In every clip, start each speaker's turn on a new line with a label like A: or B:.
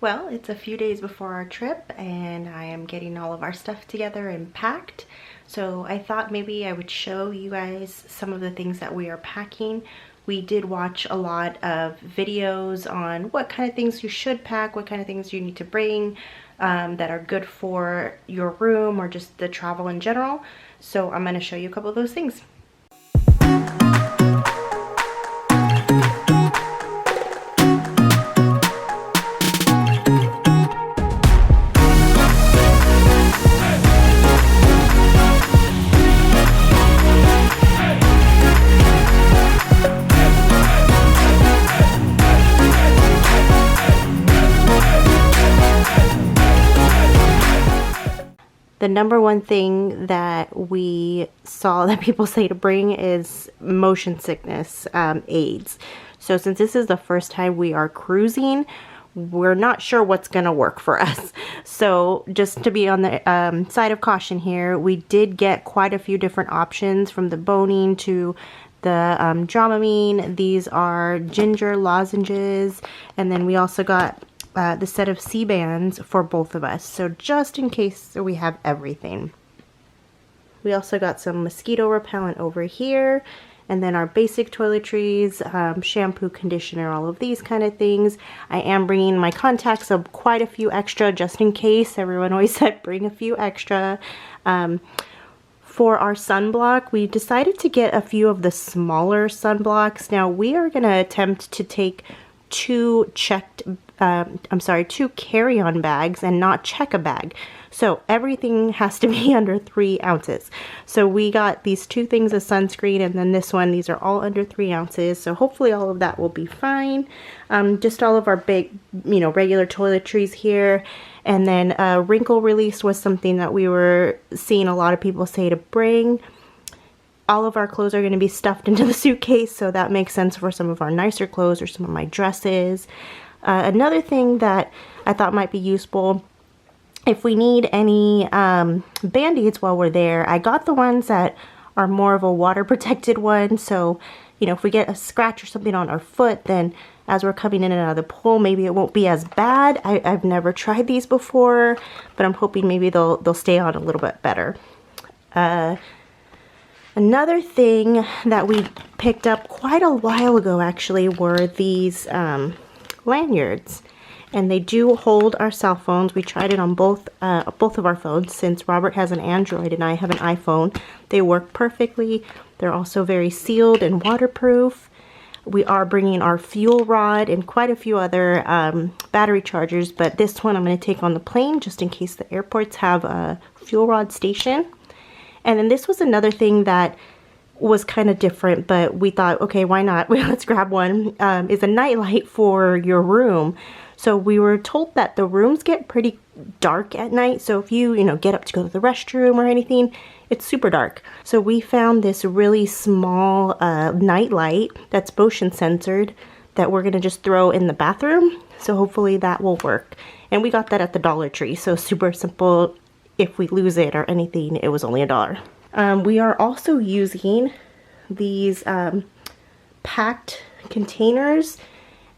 A: Well, it's a few days before our trip and I am getting all of our stuff together and packed. So I thought maybe I would show you guys some of the things that we are packing. We did watch a lot of videos on what kind of things you should pack, what kind of things you need to bring that are good for your room or just the travel in general. So I'm going to show you a couple of those things. The number one thing that we saw that people say to bring is motion sickness aids. So since this is the first time we are cruising, we're not sure what's going to work for us. So just to be on the side of caution here, we did get quite a few different options, from the boning to the Dramamine. These are ginger lozenges, and then we also got the set of C-bands for both of us, so just in case we have everything. We also got some mosquito repellent over here, and then our basic toiletries, shampoo, conditioner, all of these kind of things. I am bringing my contacts, so quite a few extra just in case. Everyone always said bring a few extra. For our sunblock, we decided to get a few of the smaller sunblocks. Now we are going to attempt to take two carry-on bags and not check a bag. So everything has to be under 3 ounces. So we got these 2 things of sunscreen, and then this one. These are all under 3 ounces. So hopefully all of that will be fine. Just all of our big, regular toiletries here. And then wrinkle release was something that we were seeing a lot of people say to bring. All of our clothes are going to be stuffed into the suitcase, so that makes sense for some of our nicer clothes or some of my dresses. Another thing that I thought might be useful, if we need any band-aids while we're there, I got the ones that are more of a water protected one. So, if we get a scratch or something on our foot, then as we're coming in and out of the pool, maybe it won't be as bad. I've never tried these before, but I'm hoping maybe they'll stay on a little bit better. Another thing that we picked up quite a while ago actually were these lanyards, and they do hold our cell phones. We tried it on both of our phones, since Robert has an Android and I have an iPhone. They work perfectly. They're also very sealed and waterproof. We are bringing our fuel rod and quite a few other battery chargers, but this one I'm going to take on the plane just in case the airports have a fuel rod station. And then this was another thing that was kind of different, but we thought, okay, why not? Let's grab one. Is a nightlight for your room. So we were told that the rooms get pretty dark at night. So if you, get up to go to the restroom or anything, it's super dark. So we found this really small night light that's motion censored that we're going to just throw in the bathroom. So hopefully that will work. And we got that at the Dollar Tree. So super simple. If we lose it or anything, it was only $1. We are also using these packed containers,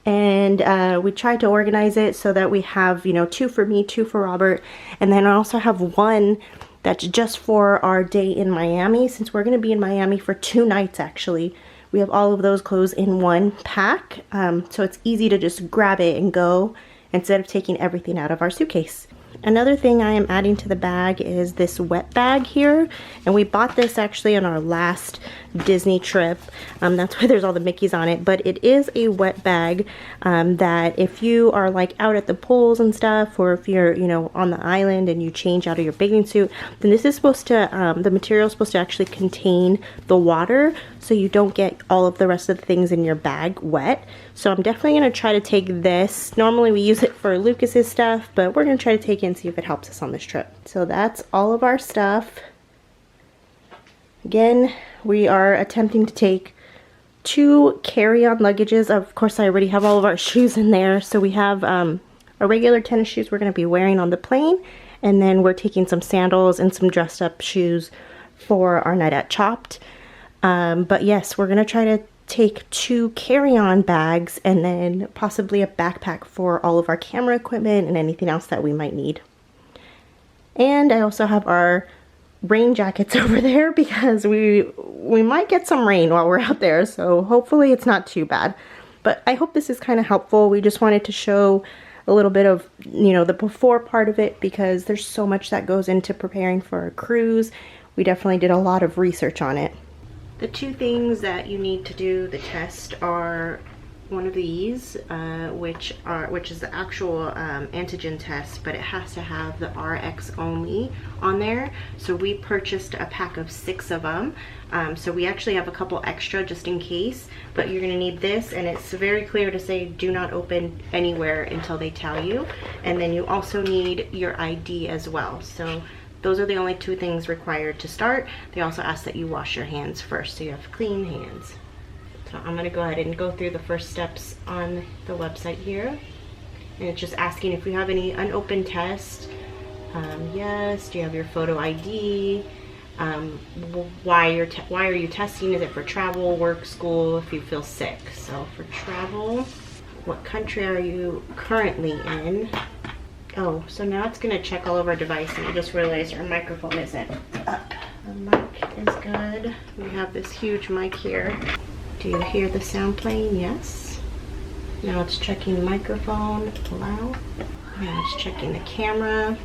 A: and we tried to organize it so that we have 2 for me, 2 for Robert, and then I also have one that's just for our day in Miami, since we're going to be in Miami for 2 nights actually. We have all of those clothes in one pack, so it's easy to just grab it and go instead of taking everything out of our suitcase. Another thing I am adding to the bag is this wet bag here, and we bought this actually on our last Disney trip. That's why there's all the Mickeys on it, but it is a wet bag that if you are like out at the pools and stuff, or if you're on the island and you change out of your bathing suit, then this is supposed to the material is supposed to actually contain the water, so you don't get all of the rest of the things in your bag wet. So I'm definitely going to try to take this. Normally we use it for Lucas's stuff, but we're going to try to take it and see if it helps us on this trip. So that's all of our stuff. Again, we are attempting to take 2 carry-on luggages. Of course, I already have all of our shoes in there. So we have our regular tennis shoes we're going to be wearing on the plane, and then we're taking some sandals and some dressed up shoes for our night at Chopped. But yes, we're going to try to take 2 carry-on bags and then possibly a backpack for all of our camera equipment and anything else that we might need. And I also have our rain jackets over there because we might get some rain while we're out there, so hopefully it's not too bad. But I hope this is kind of helpful. We just wanted to show a little bit of, you know, the before part of it because there's so much that goes into preparing for a cruise. We definitely did a lot of research on it. The 2 things that you need to do the test are one of these, which is the actual antigen test, but it has to have the RX only on there. So we purchased a pack of 6 of them. So we actually have a couple extra just in case, but you're gonna need this, and it's very clear to say do not open anywhere until they tell you. And then you also need your ID as well. So those are the only 2 things required to start. They also ask that you wash your hands first so you have clean hands. So I'm gonna go ahead and go through the first steps on the website here. And it's just asking if you have any unopened tests. Yes, do you have your photo ID? Why are you testing? Is it for travel, work, school, if you feel sick? So for travel, what country are you currently in? Oh, so now it's gonna check all of our device, and I just realized our microphone isn't up. The mic is good. We have this huge mic here. Do you hear the sound playing? Yes. Now it's checking the microphone. Allow. Now it's checking the camera.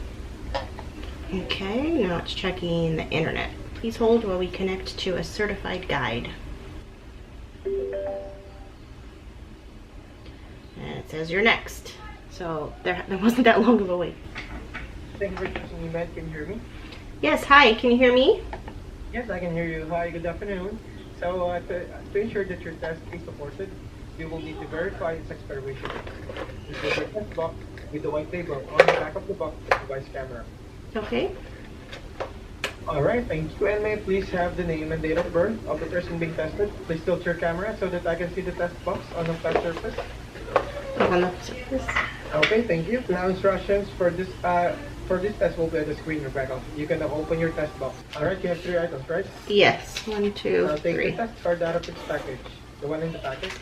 A: Okay, now it's checking the internet. Please hold while we connect to a certified guide. And it says you're next. So there wasn't that long of a wait.
B: Thank you for choosing Event. Can you hear me?
A: Yes, hi, can you hear me?
B: Yes, I can hear you. Hi, good afternoon. So to ensure that your test is supported, you will need to verify its expiration date. This is your test box with the white label on the back of the box with the device camera.
A: Okay.
B: Alright, thank you. And may I please have the name and date of birth of the person being tested? Please tilt your camera so that I can see the test box on the flat surface.
A: On the surface.
B: Okay, thank you. Now instructions for this test will be on the screen, Rebecca. You can now open your test box. Alright, you have 3 items, right?
A: Yes, 1, 2,
B: Now take
A: 3.
B: the test card out of its package. The one in the package.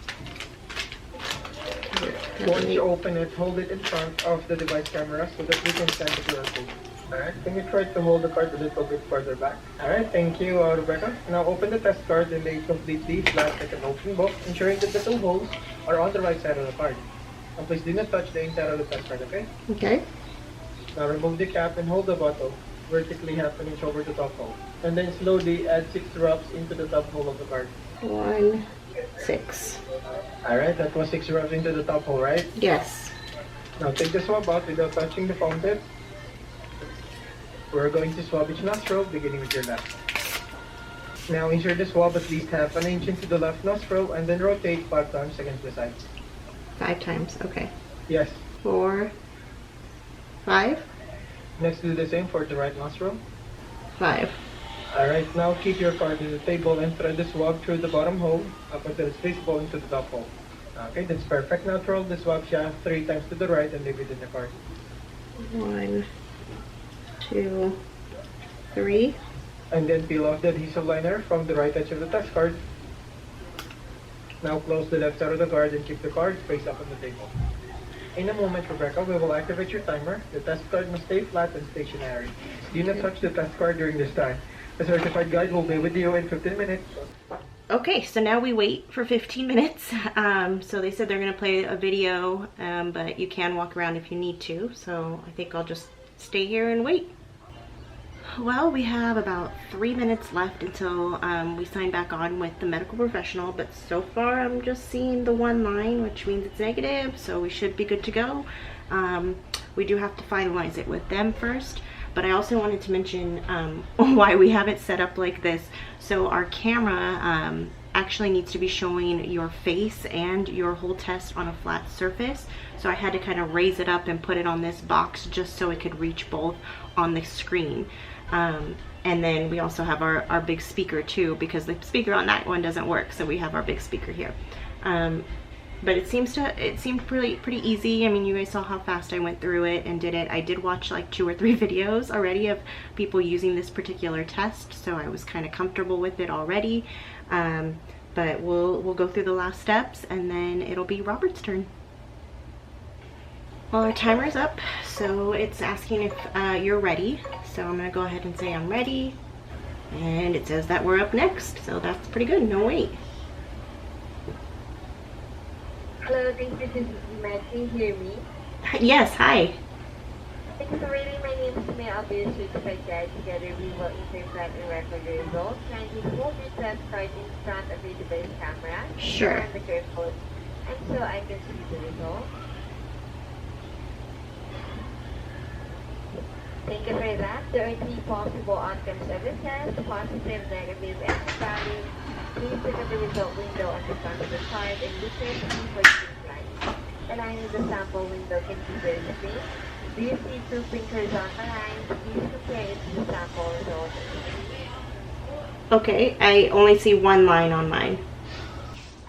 B: Once you open it, hold it in front of the device camera so that we can send the QR code. Alright, can you try to hold the card a little bit further back? Alright, thank you, Rebecca. Now open the test card and lay it completely flat like an open book, ensuring that the 2 holes are on the right side of the card. And please do not touch the inside of the test card, okay?
A: Okay.
B: Now remove the cap and hold the bottle vertically 1/2 inch over the top hole. And then slowly add 6 drops into the top hole of the card.
A: 1, 6.
B: Alright, that was 6 drops into the top hole, right?
A: Yes.
B: Now take the swab out without touching the foam tip. We're going to swab each nostril, beginning with your left. Now insert the swab at least 1/2 inch into the left nostril and then rotate 5 times against the sides.
A: 5 times, okay.
B: Yes.
A: 4, 5,
B: Next do the same for the right nostril.
A: 5.
B: Alright, now keep your card in the table and thread the swab through the bottom hole up until it's visible into the top hole. Okay, that's perfect. Now twirl the swab shaft 3 times to the right and leave it in the card.
A: 1, 2, 3.
B: And then peel off the adhesive liner from the right edge of the test card. Now close the left side of the card and keep the card face up on the table. In a moment, Rebecca, we will activate your timer. The test card must stay flat and stationary. Do not touch the test card during this time. The certified guide will be with you in 15 minutes.
A: Okay, so now we wait for 15 minutes. So they said they're gonna play a video, but you can walk around if you need to. So I think I'll just stay here and wait. Well, we have about 3 minutes left until we sign back on with the medical professional, but so far I'm just seeing the 1 line, which means it's negative, so we should be good to go. We do have to finalize it with them first, but I also wanted to mention why we have it set up like this. So our camera actually needs to be showing your face and your whole test on a flat surface. So I had to kind of raise it up and put it on this box just so it could reach both on the screen. And then we also have our big speaker too, because the speaker on that one doesn't work, so we have our big speaker here. But it seemed pretty easy. I mean, you guys saw how fast I went through it and did it. I did watch like 2 or 3 videos already of people using this particular test, so I was kind of comfortable with it already. but we'll go through the last steps and then it'll be Robert's turn. Well, our timer's up, so it's asking if you're ready. So I'm gonna go ahead and say I'm ready. And it says that we're up next, so that's pretty good, no wait.
C: Hello, thank you. This is Matt. Can you hear me?
A: Yes, hi.
C: Thank you for waiting. My name is May. I'll be your certified guide. Together we will interpret and record your results. Kindly hold your test card in front of your device camera.
A: Sure.
C: And the QR code. And so I can see the results. Thank you for that. There are 3 possible outcomes of the test: positive, negative, and valid. Please look at the result window on the front of the card and look carefully for the lines. The line in the sample window can be very distinct. Do you see 2 pink horizontal lines? Please compare it to the sample result.
A: Okay, I only see one line on mine.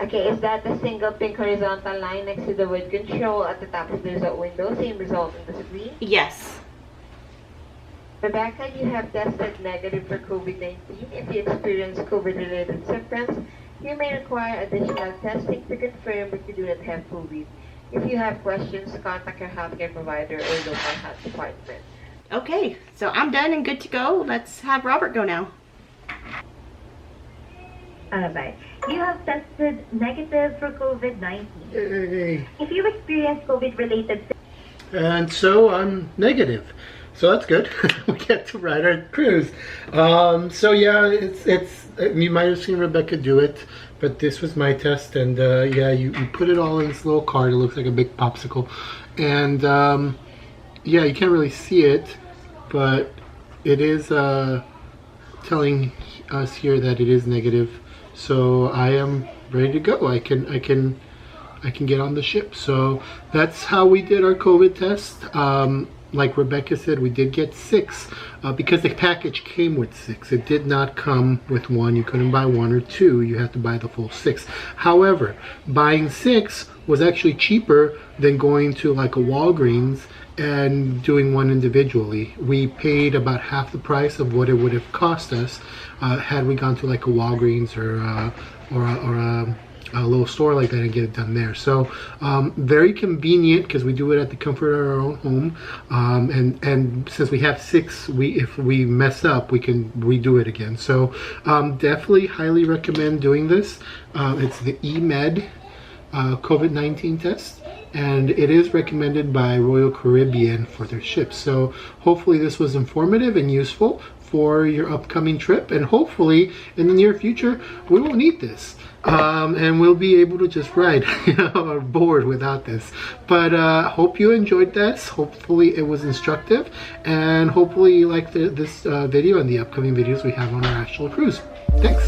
C: Okay, is that the single pink horizontal line next to the word control at the top of the result window? Same result on the screen?
A: Yes.
C: Rebecca, you have tested negative for COVID-19. If you experience COVID-related symptoms, you may require additional testing to confirm that you do not have COVID. If you have questions, contact your healthcare provider or local health department.
A: Okay, so I'm done and good to go. Let's have Robert go now.
D: Alright. You have tested negative for COVID-19.
E: Yay.
D: If you experience COVID-related
E: And so I'm negative. So that's good. We get to ride our cruise. So yeah, it's you might have seen Rebecca do it, but this was my test, and yeah, you put it all in this little card. It looks like a big popsicle, and yeah, you can't really see it, but it is telling us here that it is negative. So I am ready to go. I can get on the ship. So that's how we did our COVID test. Like Rebecca said, we did get 6 because the package came with 6. It did not come with 1. You couldn't buy 1 or 2. You had to buy the full 6. However, buying 6 was actually cheaper than going to like a Walgreens and doing one individually. We paid about half the price of what it would have cost us had we gone to like a Walgreens or a little store like that and get it done there. So very convenient because we do it at the comfort of our own home, and since we have 6, if we mess up we can redo it again. So definitely highly recommend doing this. It's the eMed COVID-19 test, and it is recommended by Royal Caribbean for their ships. So hopefully this was informative and useful for your upcoming trip, and hopefully in the near future we won't need this. And we'll be able to just ride board without this. But hope you enjoyed this. Hopefully it was instructive, and hopefully you liked this video and the upcoming videos we have on our actual cruise. Thanks.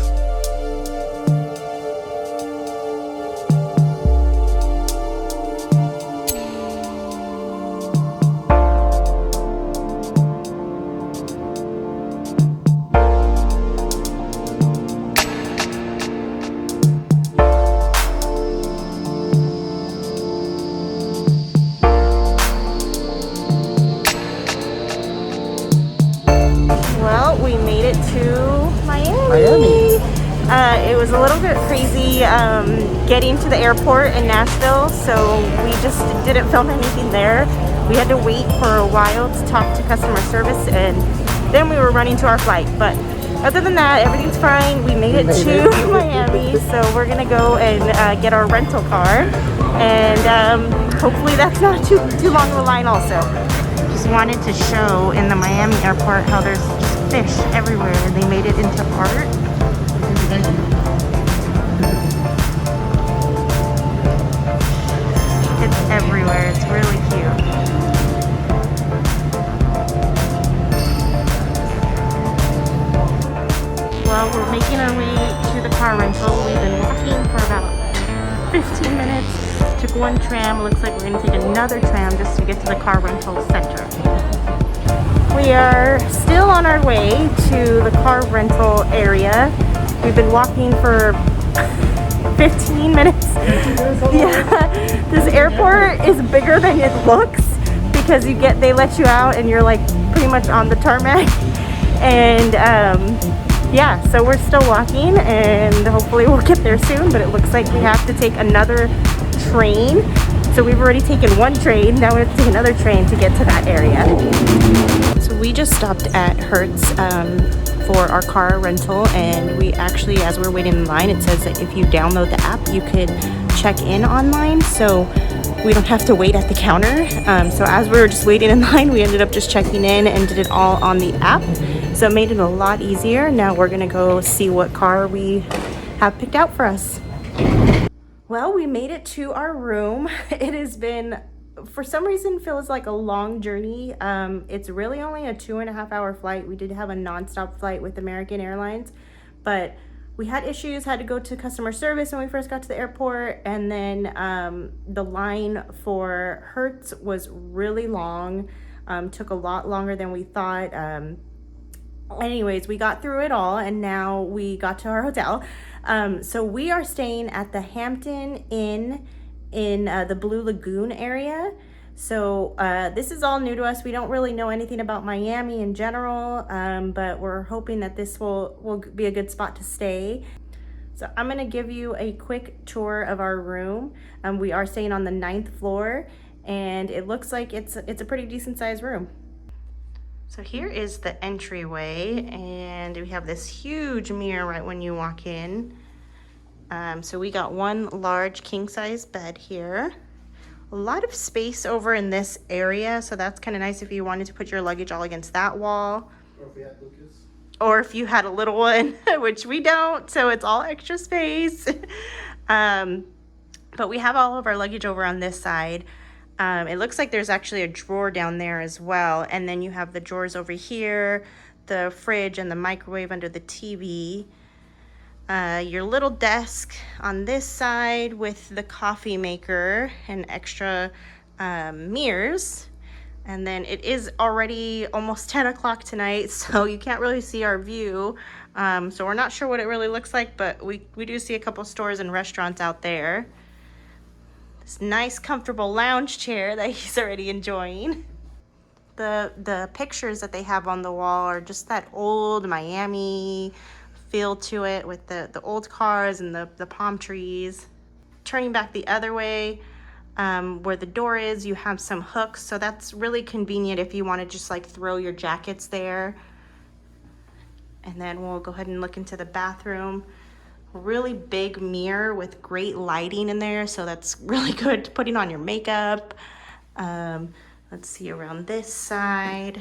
A: We made it to Miami. It was a little bit crazy getting to the airport in Nashville, so we just didn't film anything there. We had to wait for a while to talk to customer service, and then we were running to our flight. But other than that, everything's fine. We made it to Miami, so we're gonna go and get our rental car, and hopefully that's not too long of a line also. Just wanted to show in the Miami airport how there's fish everywhere. They made it into art. It's everywhere. It's really cute. Well, we're making our way to the car rental. We've been walking for about 15 minutes. Took one tram. Looks like we're going to take another tram just to get to the car rental center. We are still on our way to the car rental area. We've been walking for 15 minutes. Yeah, this airport is bigger than it looks because they let you out and you're like pretty much on the tarmac. And yeah, so we're still walking and hopefully we'll get there soon, but it looks like we have to take another train. So we've already taken one train, now we have to take another train to get to that area. So we just stopped at Hertz for our car rental, and we actually, as we're waiting in line, it says that if you download the app, you could check in online, so we don't have to wait at the counter. So as we were just waiting in line, we ended up just checking in and did it all on the app. So it made it a lot easier. Now we're gonna go see what car we have picked out for us. Well, we made it to our room. It has been, for some reason, feels like a long journey. It's really only a 2.5 hour flight. We did have a nonstop flight with American Airlines, but we had issues, had to go to customer service when we first got to the airport. And then the line for Hertz was really long, took a lot longer than we thought. Anyways, we got through it all and now we got to our hotel. So we are staying at the Hampton Inn in the Blue Lagoon area. So this is all new to us. We don't really know anything about Miami in general, but we're hoping that this will be a good spot to stay. So I'm gonna give you a quick tour of our room. We are staying on the 9th floor and it looks like it's a pretty decent sized room. So here is the entryway, and we have this huge mirror right when you walk in. So we got one large king-size bed here. A lot of space over in this area, so that's kind of nice if you wanted to put your luggage all against that wall.
E: Or if we had Lucas.
A: Or if you had a little one, which we don't, so it's all extra space. But we have all of our luggage over on this side. It looks like there's actually a drawer down there as well. And then you have the drawers over here, the fridge and the microwave under the TV. Your little desk on this side with the coffee maker and extra mirrors. And then it is already almost 10 o'clock tonight, so you can't really see our view. So we're not sure what it really looks like, but we do see a couple stores and restaurants out there. This nice comfortable lounge chair that he's already enjoying. The pictures that they have on the wall are just that old Miami feel to it with the old cars and the palm trees. Turning back the other way, where the door is, you have some hooks, so that's really convenient if you want to just like throw your jackets there. And then we'll go ahead and look into the bathroom. Really big mirror with great lighting in there, so that's really good to putting on your makeup. Let's see around this side.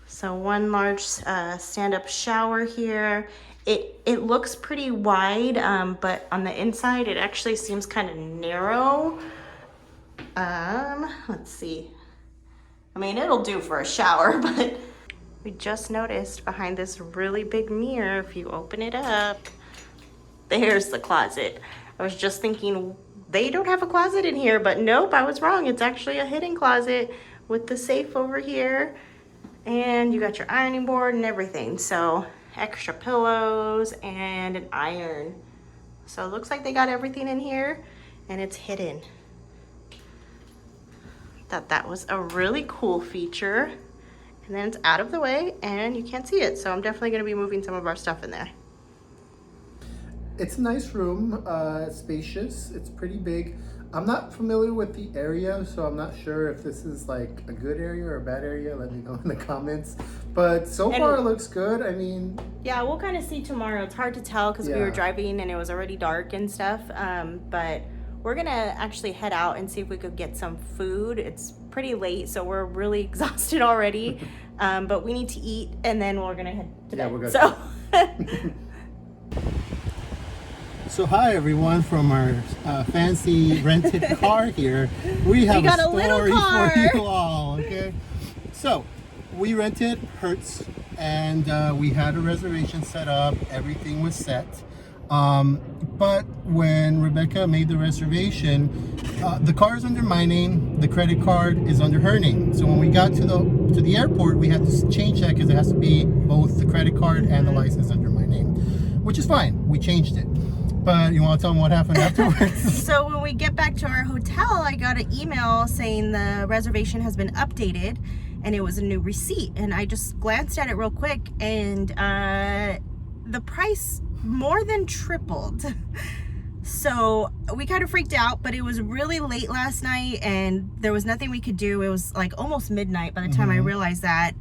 A: So one large stand-up shower here. It looks pretty wide, but on the inside it actually seems kind of narrow. Let's see. I mean, it'll do for a shower, but we just noticed behind this really big mirror, if you open it up, there's the closet. I was just thinking they don't have a closet in here, but nope, I was wrong. It's actually a hidden closet with the safe over here. And you got your ironing board and everything. So extra pillows and an iron. So it looks like they got everything in here and it's hidden. Thought that was a really cool feature. And then it's out of the way and you can't see it. So I'm definitely gonna be moving some of our stuff in there.
E: It's a nice room, spacious, it's pretty big. I'm not familiar with the area, so I'm not sure if this is like a good area or a bad area. Let me know in the comments. But so far it looks good. I mean,
A: yeah, we'll kind of see tomorrow. It's hard to tell because we were driving and it was already dark and stuff. But we're gonna actually head out and see if we could get some food. It's pretty late, so we're really exhausted already. But we need to eat and then we're gonna head to bed.
E: we're good.
A: So.
E: So hi everyone from our fancy rented car here. We have
A: got
E: a
A: a little
E: story
A: car.
E: for you all, okay? So we rented Hertz and we had a reservation set up, everything was set. But when Rebecca made the reservation, the car is under my name, the credit card is under her name. So when we got to the airport, we had to change that because it has to be both the credit card and the license under my name, which is fine, we changed it. But you want to tell them what happened afterwards?
A: So when we get back to our hotel, I got an email saying the reservation has been updated and it was a new receipt, and I just glanced at it real quick, and the price more than tripled. So we kind of freaked out, but it was really late last night and there was nothing we could do. It was like almost midnight by the time I realized that.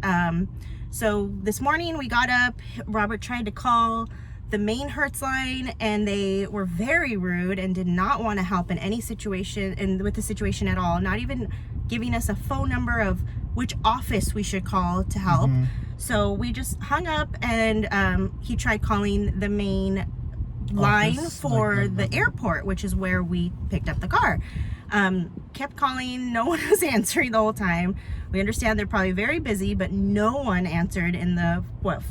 A: So this morning we got up, Robert tried to call the main Hertz line, and they were very rude and did not want to help in any situation and with the situation at all, not even giving us a phone number of which office we should call to help. So we just hung up, and he tried calling the main line for the airport, which is where we picked up the car. Kept calling, no one was answering the whole time. We understand they're probably very busy, but no one answered in the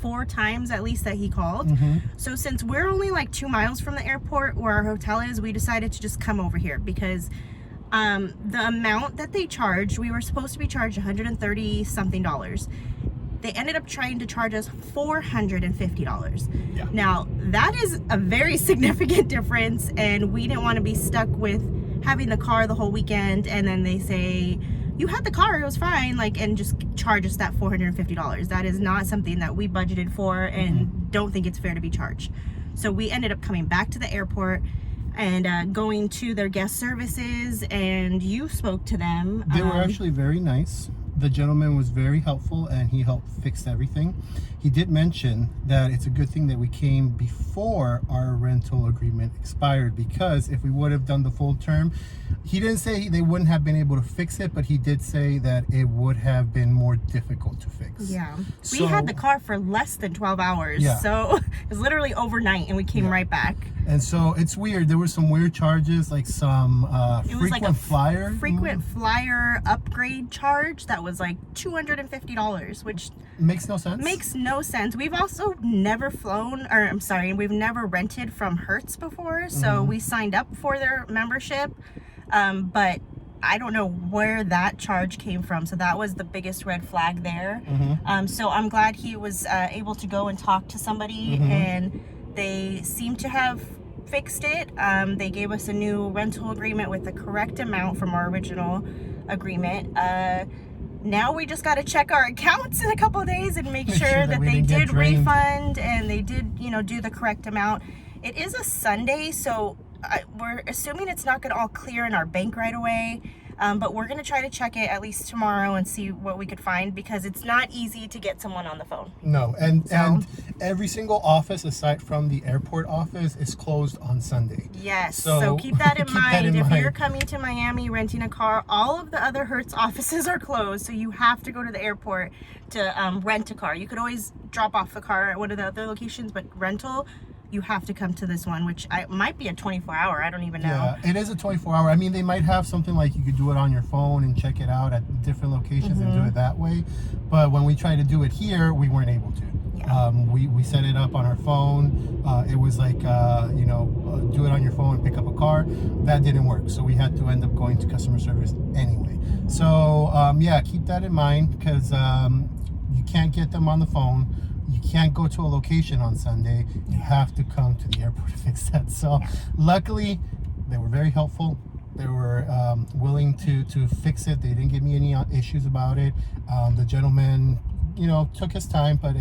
A: 4 times at least that he called. So since we're only like 2 miles from the airport where our hotel is, we decided to just come over here because the amount that they charged, we were supposed to be charged $130 something. They ended up trying to charge us $450.
E: Yeah.
A: Now, that is a very significant difference, and we didn't want to be stuck with having the car the whole weekend, and then they say, you had the car, it was fine, like, and just charge us that $450. That is not something that we budgeted for, and don't think it's fair to be charged. So we ended up coming back to the airport and going to their guest services, and you spoke to them.
E: They were actually very nice. The gentleman was very helpful, and he helped fix everything. He did mention that it's a good thing that we came before our rental agreement expired, because if we would have done the full term, he didn't say they wouldn't have been able to fix it, but he did say that it would have been more difficult to fix.
A: Yeah.
E: So,
A: we had the car for less than 12 hours.
E: Yeah.
A: So it was literally overnight, and we came right back.
E: And so it's weird. There were some weird charges, like some frequent flyer.
A: Frequent flyer upgrade charge that was like $250, which
E: makes no sense.
A: Makes no sense. We've also never flown, or I'm sorry, we've never rented from Hertz before. So we signed up for their membership, but I don't know where that charge came from. So that was the biggest red flag there. So I'm glad he was able to go and talk to somebody, and they seem to have fixed it. They gave us a new rental agreement with the correct amount from our original agreement. Now we just got to check our accounts in a couple of days and make sure that they did refund and they did, you know, do the correct amount. It is a Sunday, so we're assuming it's not going to all clear in our bank right away. But we're going to try to check it at least tomorrow and see what we could find, because it's not easy to get someone on the phone.
E: No, and every single office aside from the airport office is closed on Sunday.
A: Yes, so keep that in mind. If you're coming to Miami renting a car, all of the other Hertz offices are closed, so you have to go to the airport to rent a car. You could always drop off the car at one of the other locations, but rental, you have to come to this one, which might be a 24-hour. I don't even know.
E: Yeah, it is a 24-hour. I mean, they might have something like you could do it on your phone and check it out at different locations and do it that way. But when we tried to do it here, we weren't able to. Yeah. We set it up on our phone. It was like, you know, do it on your phone and pick up a car. That didn't work. So we had to end up going to customer service anyway. So, yeah, keep that in mind, because you can't get them on the phone. You can't go to a location on Sunday. You have to come to the airport to fix that. So luckily, they were very helpful. They were willing to fix it. They didn't give me any issues about it. The gentleman, you know, took his time, but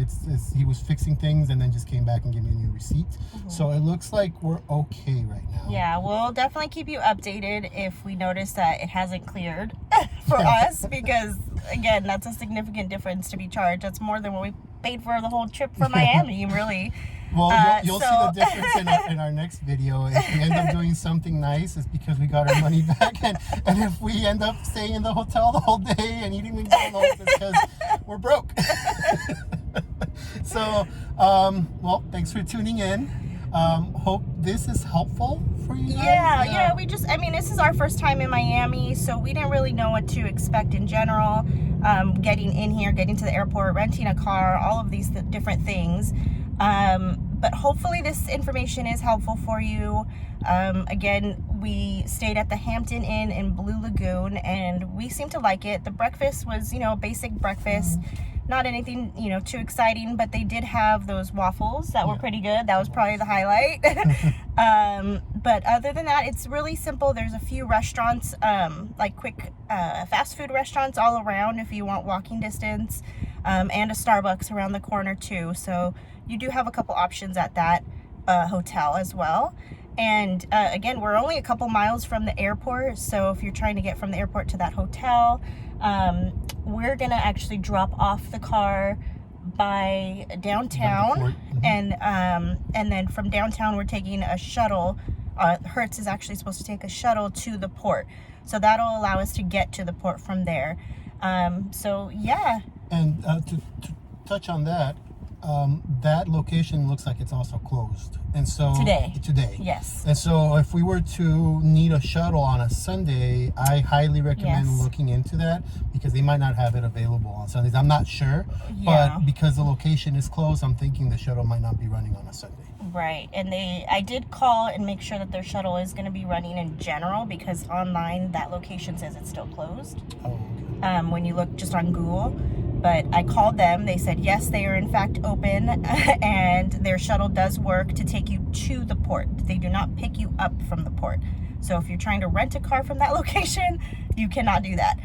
E: he was fixing things and then just came back and gave me a new receipt. So it looks like we're okay right now.
A: Yeah, we'll definitely keep you updated if we notice that it hasn't cleared for us, because again, that's a significant difference to be charged. That's more than what we paid for the whole trip for Miami, really.
E: Well, you'll see the difference in our next video. If we end up doing something nice, it's because we got our money back. And if we end up staying in the hotel the whole day and eating McDonald's, it's because we're broke. So, well, thanks for tuning in. Hope this is helpful for you guys.
A: Yeah, I mean, this is our first time in Miami, so we didn't really know what to expect in general. Getting in here, getting to the airport, renting a car, all of these different things. But hopefully this information is helpful for you. Again, we stayed at the Hampton Inn in Blue Lagoon, and we seemed to like it. The breakfast was, you know, basic breakfast. Not anything, you know, too exciting, but they did have those waffles that were pretty good. That was probably the highlight. But other than that, it's really simple. There's a few restaurants, like quick fast food restaurants all around if you want walking distance, and a Starbucks around the corner too. So you do have a couple options at that hotel as well. And again, we're only a couple miles from the airport, so if you're trying to get from the airport to that hotel, we're gonna actually drop off the car by downtown, and then from downtown we're taking a shuttle. Hertz is actually supposed to take a shuttle to the port, so that'll allow us to get to the port from there. So yeah.
E: And to touch on that, that location looks like it's also closed, and so today,
A: yes.
E: And so if we were to need a shuttle on a Sunday, I highly recommend looking into that, because they might not have it available on Sundays. I'm not sure, but because the location is closed, I'm thinking the shuttle might not be running on a Sunday.
A: Right, and I did call and make sure that their shuttle is going to be running in general, because online that location says it's still closed.
E: Oh, okay.
A: When you look just on Google. But I called them. They said yes, they are in fact open, and their shuttle does work to take you to the port. They do not pick you up from the port. So if you're trying to rent a car from that location, you cannot do that.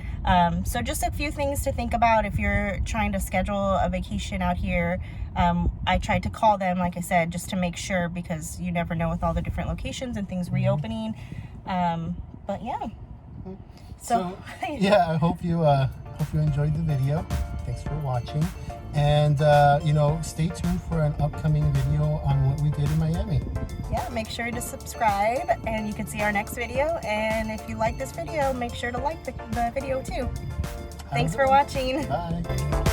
A: So just a few things to think about if you're trying to schedule a vacation out here. I tried to call them, like I said, just to make sure, because you never know with all the different locations and things reopening. But yeah. So
E: yeah, I hope you enjoyed the video. Thanks for watching, and stay tuned for an upcoming video on what we did in Miami.
A: Yeah, make sure to subscribe, and you can see our next video. And if you like this video, make sure to like the video too. Thanks for watching.
E: Bye.